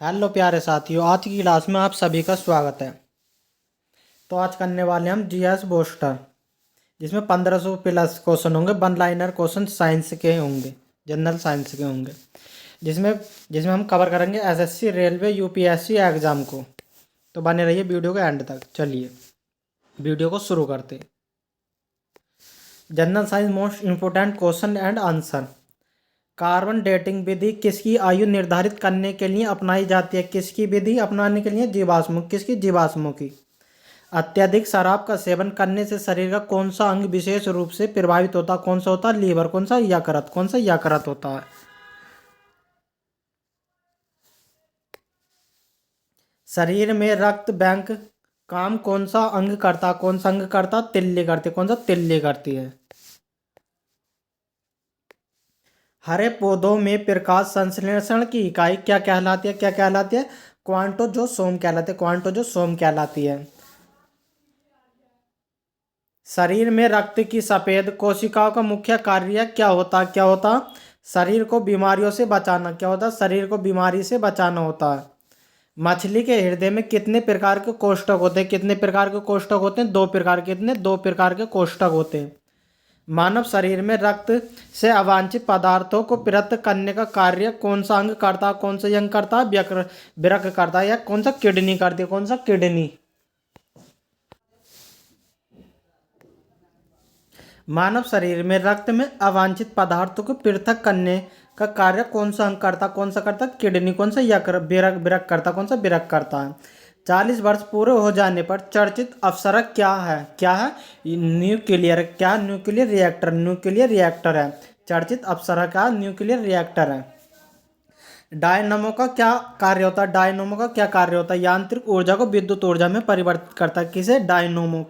Hello प्यारे साथियों, आज की क्लास में आप सभी का स्वागत है। तो आज करने वाले हम जीएस बूस्टर, जिसमें 1500 प्लस क्वेश्चन होंगे। वन लाइनर क्वेश्चन साइंस के होंगे, जनरल साइंस के होंगे, जिसमें जिसमें हम कवर करेंगे एसएससी, रेलवे, यूपीएससी एग्जाम को। तो बने रहिए वीडियो के एंड तक। चलिए वीडियो को शुरू करते हैं। General science most important question and answer. Carbon dating विधि किसकी आयु निर्धारित करने के लिए अपनाई जाती है? किसकी विधि अपनाने के लिए? जीवाश्म। किसकी? जीवाश्मों की। अत्यधिक शराब का सेवन करने से शरीर का कौन सा अंग विशेष रूप से प्रभावित होता है? कौन सा होता है? लीवर। कौन सा? यकृत। कौन सा? यकृत होता है। शरीर में रक्त बैंक काम कौन सा अंग करता? कौन सा अंग करता? तिल्ली करती। कौन सा? तिल्ली करती है। हरे पौधों में प्रकाश संश्लेषण की इकाई क्या कहलाती है? क्या कहलाती है? क्वांटोजोसोम कहलाती है। क्वांटोजोसोम कहलाती है। शरीर में रक्त की सफेद कोशिकाओं का मुख्य कार्य क्या होता? क्या होता? शरीर को बीमारियों से बचाना। क्या होता? शरीर को बीमारी से बचाना होता है। मछली के हृदय में कितने प्रकार के कोष्ठक होते हैं? कितने प्रकार के कोष्ठक होते हैं? दो प्रकार। कितने? दो प्रकार के कोष्ठक होते हैं। मानव शरीर में रक्त से अवांछित पदार्थों को पृथक करने का कार्य कौन सा अंग करता है? कौन सा अंग करता है? वृक्क करता है। या कौन सा? किडनी करती है। कौन सा? किडनी। मानव शरीर में रक्त में अवांछित पदार्थों को पृथक करने का कार्य कौन सा अंग करता? कौन सा करता? किडनी। कौन सा? यकृत। वृक्क करता। कौन सा? वृक्क करता है। 40 वर्ष पूरे हो जाने पर चर्चित अपसरक क्या है? क्या है? न्यूक्लियर। क्या? Nuclear reactor. न्यूक्लियर रिएक्टर है। चर्चित अपसरक का न्यूक्लियर रिएक्टर है। डायनमो का क्या कार्य होता है? डायनमो का क्या कार्य होता है? यांत्रिक ऊर्जा को विद्युत ऊर्जा में परिवर्तित करता है। किसे? डायनमो।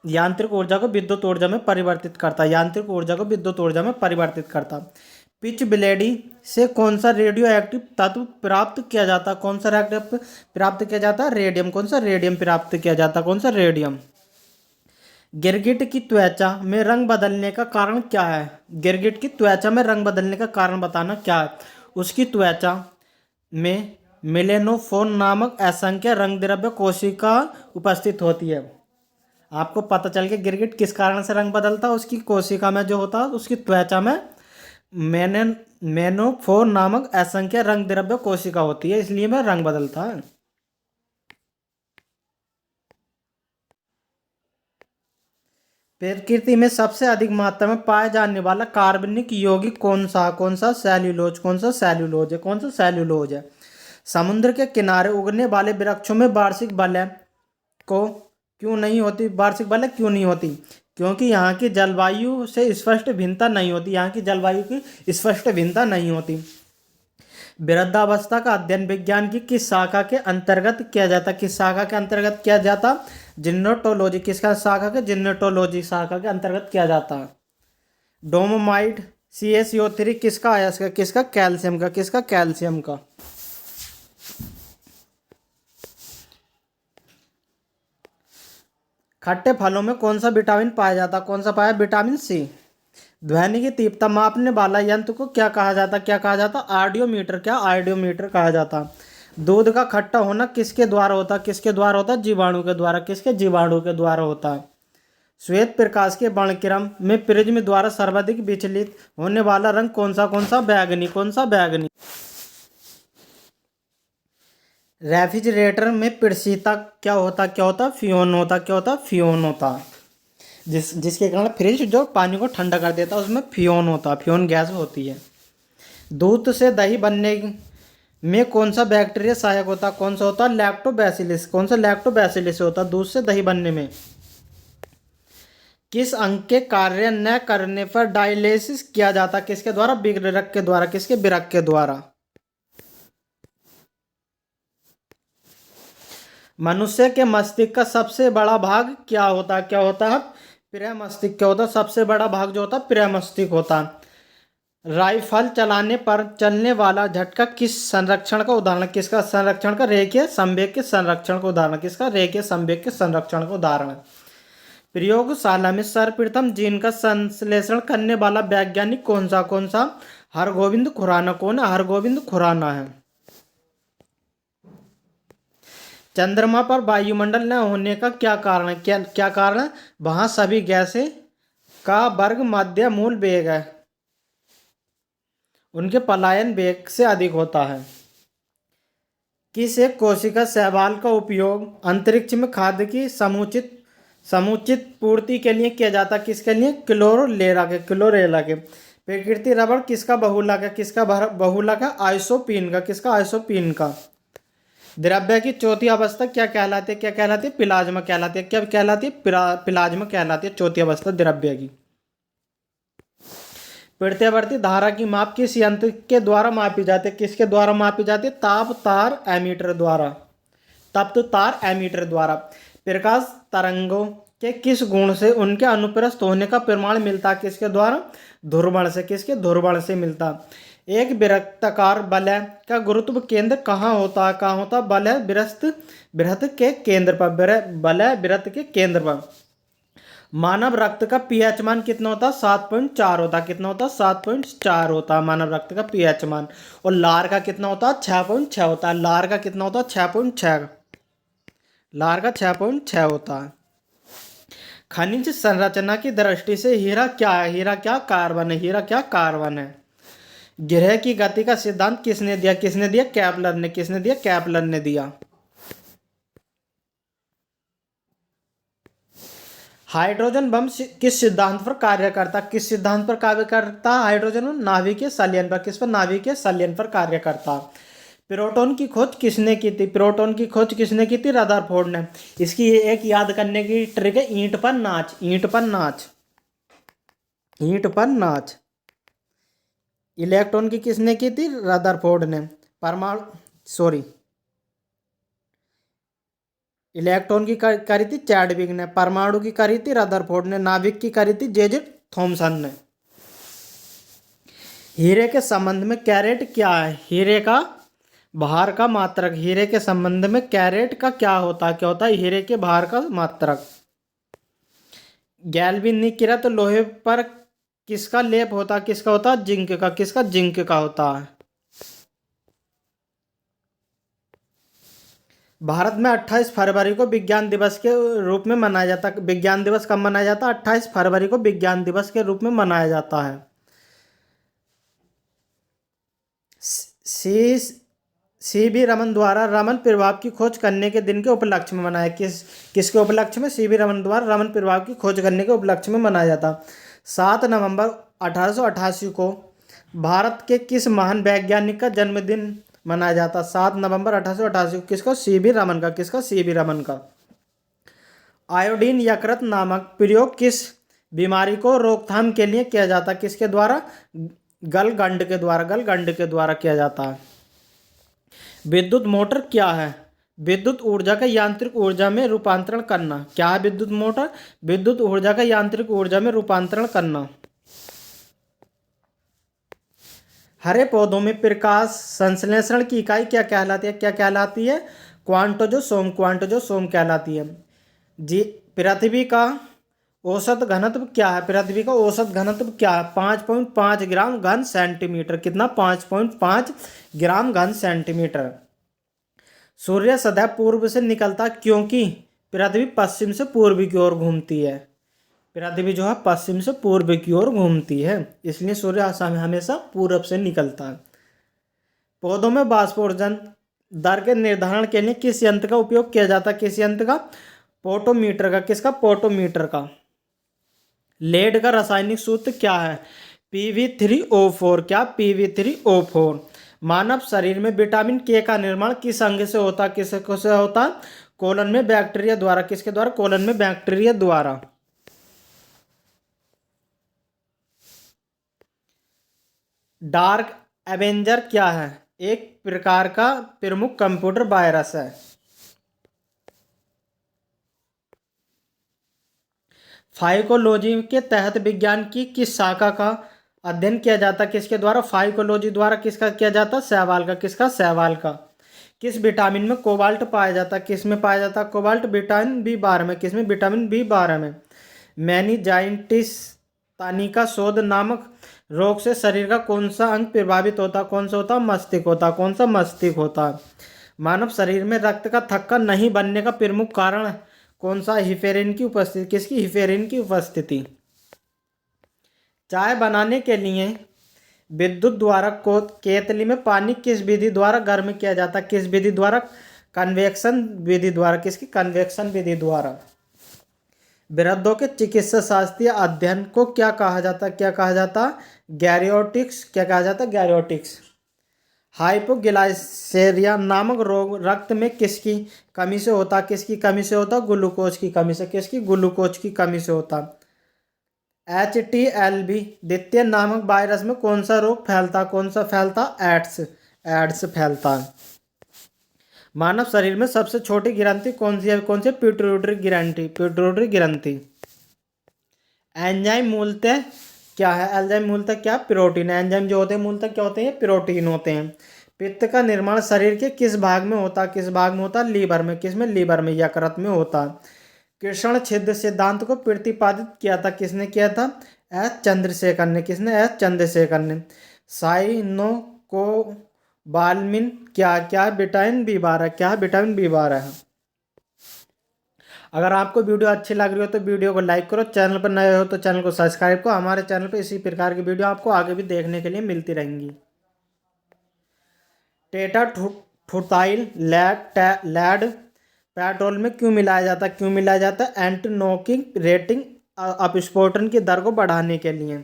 यांत्रिक ऊर्जा को विद्युत ऊर्जा में परिवर्तित करता है। यांत्रिक ऊर्जा को विद्युत ऊर्जा में परिवर्तित करता। पिच ब्लेडी से कौन सा रेडियो एक्टिव तत्व प्राप्त किया जाता है? कौन सा रिएक्टिव प्राप्त किया जाता है? रेडियम। कौन सा? रेडियम प्राप्त किया जाता है। कौन सा? रेडियम। गिरगिट की त्वचा में रंग बदलने का कारण क्या है? गिरगिट की त्वचा में रंग बदलने का कारण बताना क्या है? उसकी त्वचा में मेलेनोफोन नामक असंख्य रंग द्रव्य कोशिका उपस्थित होती है। आपको पता चल गया गिरगिट किस कारण से रंग बदलता है? उसकी कोशिका में जो होता है, उसकी त्वचा में मैंने मेनोफोर नामक असंख्य रंग द्रव्य कोशिका होती है, इसलिए वह रंग बदलता है। प्रकृति में सबसे अधिक मात्रा में पाया जाने वाला कार्बनिक यौगिक कौन सा? कौन सा? सेल्यूलोज। कौन सा? सेल्यूलोज है। कौन सा? सेल्यूलोज है। समुद्र के किनारे उगने वाले वृक्षों में वार्षिक बलय को क्यों नहीं होती? वार्षिक बलय क्यों नहीं होती? क्योंकि यहाँ की जलवायु से स्पष्ट भिन्नता नहीं होती। यहाँ की जलवायु की स्पष्ट भिन्नता नहीं होती। वृद्धावस्था का अध्ययन विज्ञान की किस शाखा के अंतर्गत किया जाता? किस शाखा के अंतर्गत किया जाता? जिनेटोलॉजी। किसका शाखा के? जिनेटोलॉजी शाखा के अंतर्गत किया जाता। डोमोमाइट CaCO3 किसका अयस्क है? किसका? कैल्शियम का। किसका? कैल्शियम का। खट्टे फलों में कौन सा विटामिन पाया जाता? कौन सा पाया? Vitamin C। ध्वनि की तीव्रता मापने वाला यंत्र को क्या कहा जाता? क्या कहा जाता? ऑडियोमीटर। क्या? ऑडियोमीटर कहा जाता। दूध का खट्टा होना किसके द्वारा होता? किसके द्वारा होता? जीवाणु के द्वारा। किसके? जीवाणु के द्वारा होता है। श्वेत प्रकाश के वर्णक्रम में प्रिज्म द्वारा सर्वाधिक विचलित होने वाला रंग कौन सा? कौन सा? बैगनी। कौन सा? बैगनी। रेफ्रिजरेटर में प्रशीतक क्या होता? क्या होता? फ्यून होता। क्या होता? फ्यून होता। जिसके कारण फ्रिज जो पानी को ठंडा कर देता है, उसमें फ्यून होता है। फ्यून गैस होती है। दूध से दही बनने में कौन सा बैक्टीरिया सहायक होता? कौन सा होता? लैक्टोबैसिलस। कौन सा? लैक्टोबैसिलस होता दूध से दही बनने में। किस अंग के कार्य न करने पर डायलिसिस किया जाता? किसके द्वारा? वृक्क के द्वारा। किसके? वृक्क के द्वारा। मनुष्य के मस्तिष्क का सबसे बड़ा भाग क्या होता है? क्या होता है? प्रेमस्तिष्क। क्या होता है? सबसे बड़ा भाग जो होता है प्रेमस्तिष्क होता है। राइफल चलाने पर चलने वाला झटका किस संरक्षण का उदाहरण? किसका संरक्षण का? रेखीय संवेग के संरक्षण का उदाहरण। किसका? रेखीय संवेग के संरक्षण का उदाहरण। प्रयोगशाला में सर्वप्रथम जीन का संश्लेषण करने वाला वैज्ञानिक कौन सा? कौन सा? हरगोविंद खुराना। कौन है? हरगोविंद खुराना है। चंद्रमा पर वायुमंडल न होने का क्या कारण है? क्या क्या कारण है? वहां सभी गैसें का वर्ग मध्य मूल वेग है, उनके पलायन वेग से अधिक होता है। किस एक कोशिका शैवाल का उपयोग अंतरिक्ष में खाद्य की समुचित समुचित पूर्ति के लिए किया जाता है? किसके लिए? क्लोरेला के। प्रकृति रबड़ किसका बहुलक है? किसका बहुलक है? आइसोपीन का। किसका? आइसोपीन का। द्रव्य की चौथी अवस्था क्या कहलाती है? क्या कहलाती है? प्लाज्मा कहलाती है। क्या कहलाती है? प्लाज्मा कहलाती है चौथी अवस्था द्रव्य की। प्रत्यावर्ती धारा की माप किस यंत्र के द्वारा मापी जाती है? किसके द्वारा मापी जाती है? ताप तार एमीटर द्वारा। तप्त तार एमीटर द्वारा। प्रकाश तरंगों के किस गुण से उनके अनुप्रस्थ होने का प्रमाण मिलता है? किसके द्वारा? ध्रुवण से। किसके? ध्रुवण से मिलता। एक वृत्ताकार वलय का गुरुत्व केंद्र कहाँ होता है? कहाँ होता है? वलय वृत्त के केंद्र पर। वलय वृत्त के केंद्र पर। मानव रक्त का पीएच मान कितना होता है? 7.4 होता है। कितना होता है? 7.4 होता है मानव रक्त का पीएच मान। और लार का कितना होता है? 6.6 होता है। लार का कितना होता है? 6.6। लार का 6.6 होता है। खनिज संरचना की दृष्टि से हीरा क्या है? हीरा क्या? कार्बन है। हीरा क्या? कार्बन है। ग्रह की गति का सिद्धांत किसने दिया? किसने दिया? कैपलर ने। किसने दिया? कैपलर ने दिया। हाइड्रोजन बम किस सिद्धांत पर कार्य करता? किस सिद्धांत पर कार्य करता? हाइड्रोजन बम नाभिकीय संलयन पर। किस पर? नाभिकीय संलयन पर कार्य करता। प्रोटॉन की खोज किसने की थी? प्रोटॉन की खोज किसने की थी? रदरफोर्ड ने। इसकी एक याद करने की ट्रिक है, ईंट पर नाच। ईंट पर नाच। ईंट पर नाच। इलेक्ट्रॉन की किसने की थी? रदरफोर्ड ने। परमाणु सॉरी इलेक्ट्रॉन की करी थी चैडविक ने। परमाणु की करी थी रदरफोर्ड ने। नाभिक की करी थी जे थॉमसन ने। हीरे के संबंध में कैरेट क्या है? हीरे का भार का मात्रक। हीरे के संबंध में कैरेट का क्या होता है? क्या होता है? हीरे के भार का मात्रक। गैल्वेनीकृत लोहे पर किसका लेप होता है? किसका होता है? जिंक का। किसका? जिंक का होता है। भारत में 28 फरवरी को विज्ञान दिवस के रूप में मनाया जाता है। विज्ञान दिवस कब मनाया जाता है? 28 फरवरी को विज्ञान दिवस के रूप में मनाया जाता है। सी सीवी रमन द्वारा रमन प्रभाव की खोज करने के दिन के उपलक्ष्य में मनाया। किसके उपलक्ष्य में? सीवी रमन द्वारा रमन प्रभाव की खोज करने के उपलक्ष्य में मनाया जाता। 7 नवंबर 1888 को भारत के किस महान वैज्ञानिक का जन्मदिन मनाया जाता? 7 नवंबर 1888 को। किसका? सीवी रमन का। किसका? सीवी रमन का। आयोडीन यकृत नामक प्रयोग किस बीमारी को रोकथाम के लिए किया जाता? किसके द्वारा? गलगंड के द्वारा। गलगंड के द्वारा किया जाता है। विद्युत मोटर क्या है? विद्युत ऊर्जा का यांत्रिक ऊर्जा में रूपांतरण करना। क्या है विद्युत मोटर? विद्युत ऊर्जा का यांत्रिक ऊर्जा में रूपांतरण करना। हरे पौधों में प्रकाश संश्लेषण की इकाई क्या कहलाती है? क्या कहलाती है? क्वांटोजोसोम। क्वांटोजोसोम कहलाती है। जी पृथ्वी का औसत घनत्व क्या है? पृथ्वी का औसत घनत्व क्या है? 5.5 ग्राम घन सेंटीमीटर। कितना? 5.5 ग्राम घन सेंटीमीटर। सूर्य सदैव पूर्व से निकलता क्योंकि पृथ्वी पश्चिम से पूर्व की ओर घूमती है। पृथ्वी जो है पश्चिम से पूर्व की ओर घूमती है, इसलिए सूर्य हमेशा पूर्व से निकलता है। पौधों में वाष्पोर्जन दर के निर्धारण के लिए किस यंत्र का उपयोग किया जाता है? किस यंत्र का? पोटोमीटर का। किसका? पोटोमीटर का। लेड का रासायनिक सूत्र क्या है? Pv3O4। क्या? Pv3O4। मानव शरीर में विटामिन के का निर्माण किस अंग से होता है? किस से होता है? कोलन में बैक्टीरिया द्वारा। किसके द्वारा? कोलन में बैक्टीरिया द्वारा। डार्क एवेंजर क्या है? एक प्रकार का प्रमुख कंप्यूटर वायरस है। फाइकोलॉजी के तहत विज्ञान की किस शाखा का अध्ययन किया जाता है? किसके द्वारा? फाइकोलॉजी द्वारा। किसका किया जाता है? शैवाल का। किसका? शैवाल का। किस विटामिन में कोबाल्ट पाया जाता है? किस में पाया जाता है कोबाल्ट? विटामिन B12 में। किस में? विटामिन B12 में। मेनिंजाइटिस तानिका शोध नामक रोग से शरीर का कौन सा अंग प्रभावित होता है? कौन सा होता है? मस्तिष्क होता है। कौन सा? मस्तिष्क होता है। मानव शरीर में रक्त का थक्का नहीं बनने का प्रमुख कारण कौन सा? हिफेरिन की उपस्थिति। किसकी? हिफेरिन की उपस्थिति। चाय बनाने के लिए विद्युत द्वारा को केतली में पानी किस विधि द्वारा गर्म किया जाता है? किस विधि द्वारा? कन्वेक्शन विधि द्वारा। किसकी? कन्वेक्शन विधि द्वारा। वृद्धों के चिकित्सा शास्त्रीय अध्ययन को क्या कहा जाता है? क्या कहा जाता है? गैरियोटिक्स। क्या कहा जाता है? गैरियोटिक्स। हाइपोग्लाइसेरिया नामक रोग रक्त में किसकी कमी से होता? किसकी कमी से होता? ग्लूकोज की कमी से। किसकी? ग्लूकोज की कमी से होता। HTLV द्वितीय नामक वायरस में कौन सा रोग फैलता? कौन सा फैलता? एड्स। एड्स फैलता है। मानव शरीर में सबसे छोटी ग्रंथि कौन सी है? कौन सी? पिट्यूटरी ग्रंथि। पिट्यूटरी ग्रंथि। एंजाइम मूलतः क्या है? एंजाइम मूलतः क्या? प्रोटीन। एंजाइम जो होते हैं मूलतः क्या होते हैं? प्रोटीन होते हैं। पित्त का निर्माण शरीर के किस भाग में होता? किस भाग में होता? लीवर में। किसमें? लीवर में, यकृत में होता। कृष्ण छिद्र सिद्धांत को प्रतिपादित किया था किसने? किया था? एस चंद्रशेखर ने। किसने? एस चंद्रशेखर ने। साइनोकोबालमिन क्या क्या विटामिन B12 क्या? विटामिन B12 है। अगर आपको वीडियो अच्छी लग रही हो तो वीडियो को लाइक करो, चैनल पर नए हो तो चैनल को सब्सक्राइब करो। हमारे चैनल पर इसी प्रकार की वीडियो आपको आगे भी देखने के लिए मिलती रहेंगी। टेट्राथुटाइल लैड पेट्रोल में क्यों मिलाया जाता है? क्यों मिलाया जाता है? एंटी नॉकिंग रेटिंग अपस्फोटन की दर को बढ़ाने के लिए।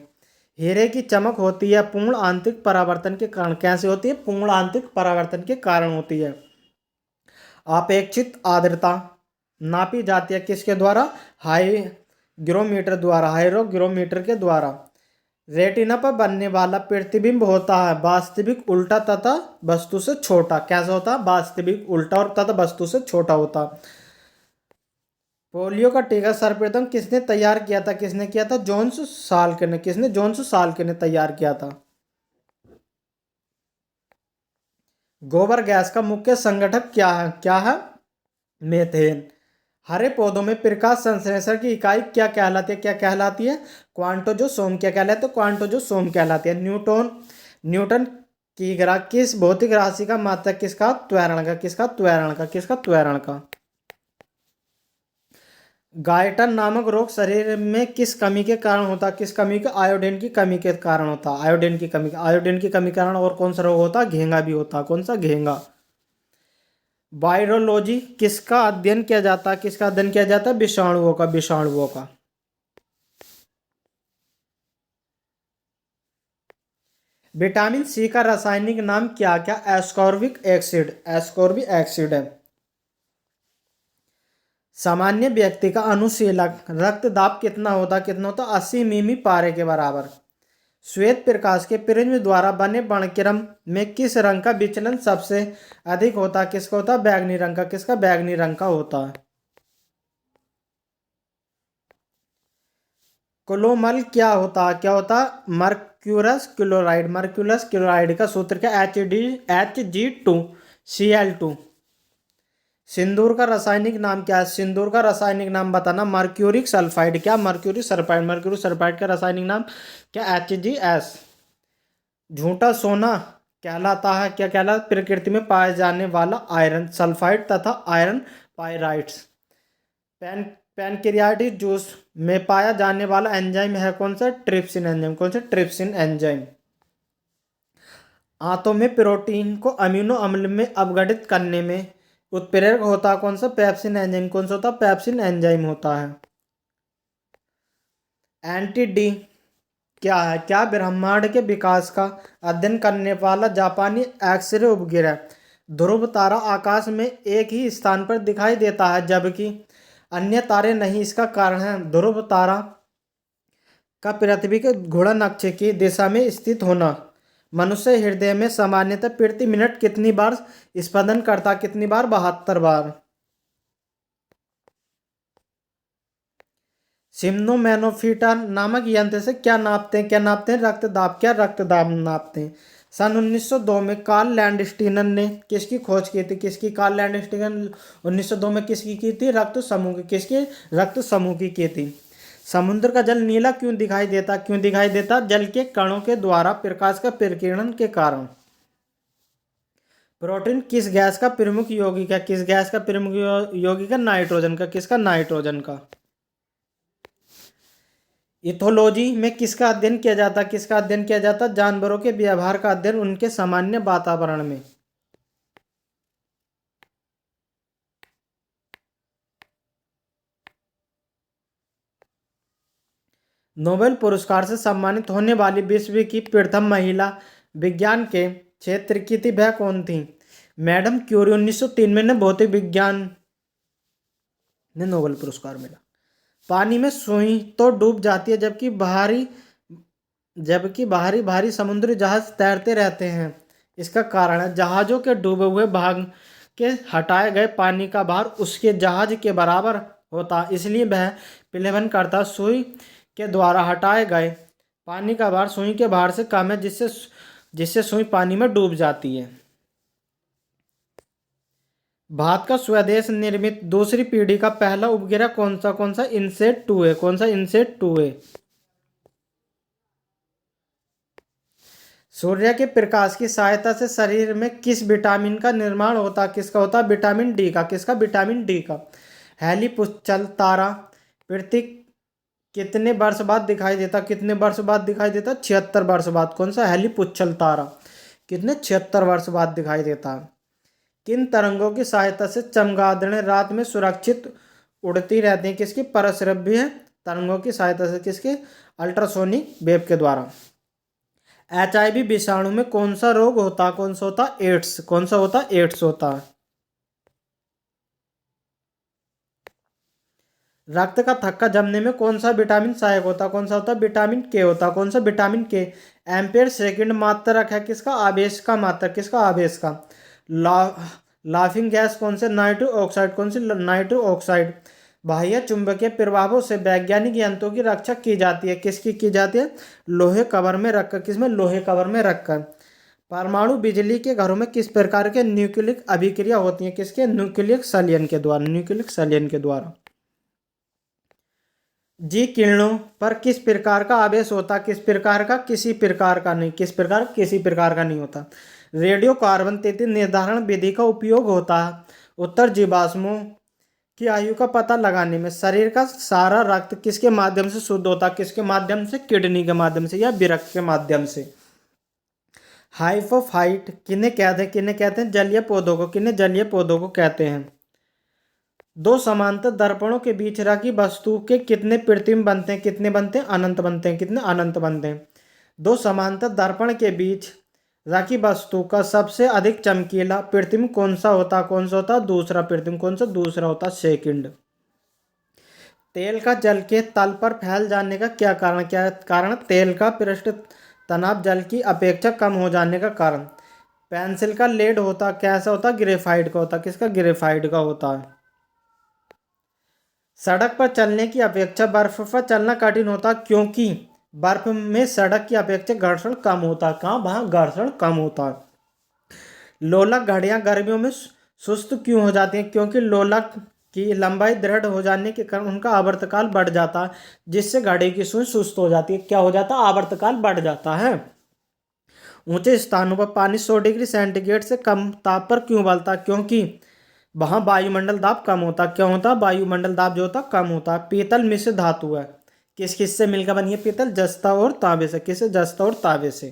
हीरे की चमक होती है पूर्ण आंतरिक परावर्तन के कारण। कैसे होती है? पूर्ण आंतरिक परावर्तन के कारण होती है। अपेक्षित आर्द्रता नापी जाती है किसके द्वारा? हाईग्रोमीटर द्वारा। हाईग्रोमीटर के द्वारा। रेटिना पर बनने वाला प्रतिबिंब होता है वास्तविक, उल्टा तथा वस्तु से छोटा। कैसा होता है? वास्तविक, उल्टा और तथा वस्तु से छोटा होता। पोलियो का टीका सर्वप्रथम किसने तैयार किया था? किसने किया था? जोन्स साल्क ने। किसने? जोन्स साल्क ने तैयार किया था। गोबर गैस का मुख्य संगठक क्या है? क्या है? मेथेन। हरे पौधों में प्रकाश संश्लेषण की इकाई क्या कहलाती है? क्या कहलाती है? क्वांटोजोसोम। क्या कहलाते हैं? क्वांटोजोसोम कहलाती है। न्यूटन की किस भौतिक राशि का मात्रक किसका? त्वरण का। किसका? त्वरण का। किसका? त्वरण का। गायटन नामक रोग शरीर में किस कमी के कारण होता? किस कमी के? आयोडीन की कमी के कारण होता। आयोडीन की कमी। आयोडीन की कमी के कारण और कौन सा रोग होता? घेंगा भी होता। कौन सा? घेंगा। वायरोलॉजी किसका अध्ययन किया जाता है? किसका अध्ययन किया जाता है? विषाणुओं का। विषाणुओं का। विटामिन C का रासायनिक नाम क्या? क्या? Ascorbic acid. एस्कॉर्बिक एसिड है। सामान्य व्यक्ति का अनुशीलक रक्तदाब कितना होता? कितना होता? 80 मिमी पारे के बराबर। श्वेत प्रकाश के प्रिज्म द्वारा बने वर्णक्रम में किस रंग का विचलन सबसे अधिक होता? किसका होता? बैंगनी रंग का। किसका? बैंगनी रंग का होता है। क्लोमल क्या होता? क्या होता? Mercurous chloride. मर्क्यूरस क्लोराइड का सूत्र क्या? Hg2Cl2। सिंदूर का रासायनिक नाम क्या है? सिंदूर का रासायनिक नाम बताना। Mercuric sulphide. क्या? Mercuric sulphide. मर्क्यूरिक सल्फाइड का रासायनिक नाम क्या? HgS। झूठा सोना कहलाता है क्या? कहलाता? प्रकृति में पाए जाने वाला आयरन सल्फाइड तथा आयरन पायराइड्स। पैनक्रियाटिस जूस में पाया जाने वाला एंजाइम है कौन सा? Trypsin enzyme. कौन सा? Trypsin enzyme. आंतों में प्रोटीन को अमीनो अम्ल में अपघटित करने में उत्प्रेरक होता है कौन सा? Pepsin enzyme. कौन सा होता? पेप्सिन एंजाइम होता है। एंटी डी क्या है? क्या? ब्रह्मांड के विकास का अध्ययन करने वाला जापानी एक्सरे उपग्रह। ध्रुव तारा आकाश में एक ही स्थान पर दिखाई देता है जबकि अन्य तारे नहीं। इसका कारण है ध्रुव तारा का पृथ्वी के घूर्णन अक्ष की दिशा में स्थित होना। मनुष्य हृदय में सामान्यतः प्रति मिनट कितनी बार स्पंदन करता? कितनी बार? 72 बार। सिम्नोमेनोफीटर नामक यंत्र से क्या नापते हैं? क्या नापते हैं? रक्तदाब। क्या? रक्तदाब नापते हैं। सन 1902 में कार्ल लैंडस्टीनर ने किसकी खोज की थी? किसकी? कार्ल लैंडस्टीनर 1902 में किसकी की थी? रक्त समूह की। किसकी? रक्त समूह की थी। समुद्र का जल नीला क्यों दिखाई देता? क्यों दिखाई देता? जल के कणों के द्वारा प्रकाश का प्रकीर्णन के कारण। प्रोटीन किस गैस का प्रमुख यौगिक है? किस गैस का प्रमुख यौगिक है? नाइट्रोजन का। किसका? नाइट्रोजन का। इथोलॉजी में किसका अध्ययन किया जाता? किसका अध्ययन किया जाता? जानवरों के व्यवहार का अध्ययन उनके सामान्य वातावरण में। नोबेल पुरस्कार से सम्मानित होने वाली विश्व की प्रथम महिला विज्ञान के क्षेत्र की थी, वह कौन थी? Madam Curie. 1993 में भौतिक विज्ञान ने नोबेल पुरस्कार मिला। पानी में सुई तो डूब जाती है, जबकि बाहरी भारी समुद्री जहाज तैरते रहते हैं। इसका कारण है जहाज़ों के डूबे हुए भाग के हटाए गए पानी का भार उसके जहाज के बराबर होता, इसलिए वह प्लेवन करता। सुई के द्वारा हटाए गए पानी का भार सुई के भार से कम है, जिससे सुई पानी में डूब जाती है। भारत का स्वदेश निर्मित दूसरी पीढ़ी का पहला उपग्रह कौन सा? इनसेट 2 है। कौन सा? इनसेट 2 है। सूर्य के प्रकाश की सहायता से शरीर में किस विटामिन का निर्माण होता? किसका होता? विटामिन डी का। किसका? विटामिन डी का। हेलीपुच्चल तारा पृथ्वी कितने वर्ष बाद दिखाई देता? कितने वर्ष बाद दिखाई देता? 76 वर्ष बाद। कौन सा? हेलीपुच्चल तारा कितने? 76 वर्ष बाद दिखाई देता। किन तरंगों की सहायता से चमगादड़ें रात में सुरक्षित उड़ती रहती हैं? किसकी? परश्रव्य तरंगों की सहायता से। किसके? अल्ट्रासोनिक वेव के द्वारा। HIV विषाणु में कौन सा रोग होता? कौन सा होता? एड्स। कौन सा होता? एड्स होता। रक्त का थक्का जमने में कौन सा विटामिन सहायक होता? कौन सा होता? विटामिन के होता। कौन सा? विटामिन के। एम्पेयर सेकंड मात्रक है किसका? आवेश का मात्रक। किसका? आवेश का। लाफिंग गैस कौन से? Nitro oxide. कौन सी? Nitro oxide. बाह्य चुंबकीय प्रभावों से वैज्ञानिक यंत्रों की रक्षा की जाती है। किसकी की जाती है? लोहे कवर में रखकर। किसमें? लोहे कवर में रखकर। परमाणु बिजली के घरों में किस प्रकार के न्यूक्लियक अभिक्रिया होती है? किसके? न्यूक्लियक संलयन के द्वारा। न्यूक्लियक संलयन के द्वारा। जी किरणों पर किस प्रकार का आवेश होता? किस प्रकार का? किसी प्रकार का नहीं। किस प्रकार? किसी प्रकार का नहीं होता। रेडियो कार्बन 33 निर्धारण विधि का उपयोग होता है उत्तर जीवाश्मों की आयु का पता लगाने में। शरीर का सारा रक्त किसके माध्यम से शुद्ध होता? किसके माध्यम से? किडनी के माध्यम से या वृक्क के माध्यम से। हाइपोफाइट किन्हें कहते हैं? किन्हें कहते हैं? जलीय पौधों को। किन्हें? जलीय पौधों को कहते हैं। दो समांतर दर्पणों के बीच रखी वस्तु के कितने प्रतिबिंब बनते हैं? कितने बनते हैं? अनंत बनते हैं। कितने? अनंत बनते हैं। दो समांतर दर्पण के बीच रखी वस्तु का सबसे अधिक चमकीला प्रतिबिंब कौन सा होता? कौन सा होता? दूसरा प्रतिबिंब। कौन सा? दूसरा होता। सेकंड। तेल का जल के तल पर फैल जाने का क्या कारण? क्या कारण? तेल का पृष्ठ तनाव जल की अपेक्षा कम हो जाने का कारण। पेंसिल का लेड होता कैसा होता? ग्रेफाइट का होता। किसका? ग्रेफाइट का होता है। सड़क पर चलने की अपेक्षा बर्फ पर चलना कठिन होता क्योंकि बर्फ में सड़क की अपेक्षा घर्षण कम होता है। कहाँ? वहाँ घर्षण कम होता है। लोलक घड़ियां गर्मियों में सुस्त क्यों हो जाती हैं? क्योंकि लोलक की लंबाई दृढ़ हो जाने के कारण उनका आवर्तकाल बढ़ जाता है, जिससे घड़ी की सुई सुस्त हो जाती है। क्या हो जाता है? आवर्तकाल बढ़ जाता है। ऊंचे स्थानों पर पानी 100 डिग्री सेंटीग्रेड से कम ताप पर क्यों उबलता है? क्योंकि वहाँ वायुमंडल दाब कम होता। क्या होता? वायुमंडल दाब जो होता कम होता। पीतल मिश्र धातु है। किस किस से मिलकर बनी है पीतल? जस्ता और तांबे से। किससे? जस्ता और तांबे से।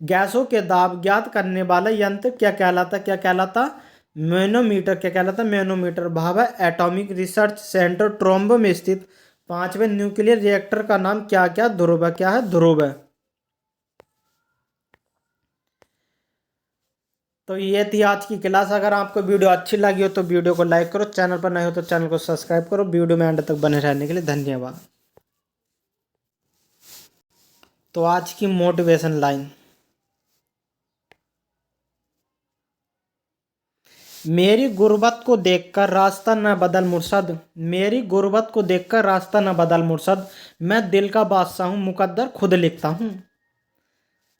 गैसों के दाब ज्ञात करने वाला यंत्र क्या कहलाता? क्या कहलाता? मैनोमीटर। क्या कहलाता? Manometer. Bhabha atomic research centre Trombay में स्थित 5वें न्यूक्लियर रिएक्टर का नाम क्या? क्या? ध्रुव है। क्या है? ध्रुव है। तो ये थी आज की क्लास। अगर आपको वीडियो अच्छी लगी हो तो वीडियो को लाइक करो, चैनल पर नए हो तो चैनल को सब्सक्राइब करो। वीडियो में एंड तक बने रहने के लिए धन्यवाद। तो आज की मोटिवेशन लाइन, मेरी गुर्बत को देखकर रास्ता न बदल मुर्शद। मेरी गुर्बत को देखकर रास्ता न बदल मुर्शद, मैं दिल का बादशाह हूँ, मुकद्दर खुद लिखता हूँ।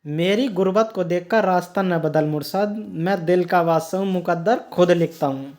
मेरी गुर्बत को देखकर रास्ता न बदल मुर्शद, मैं दिल का बादशाह हूँ, मुकद्दर खुद लिखता हूँ।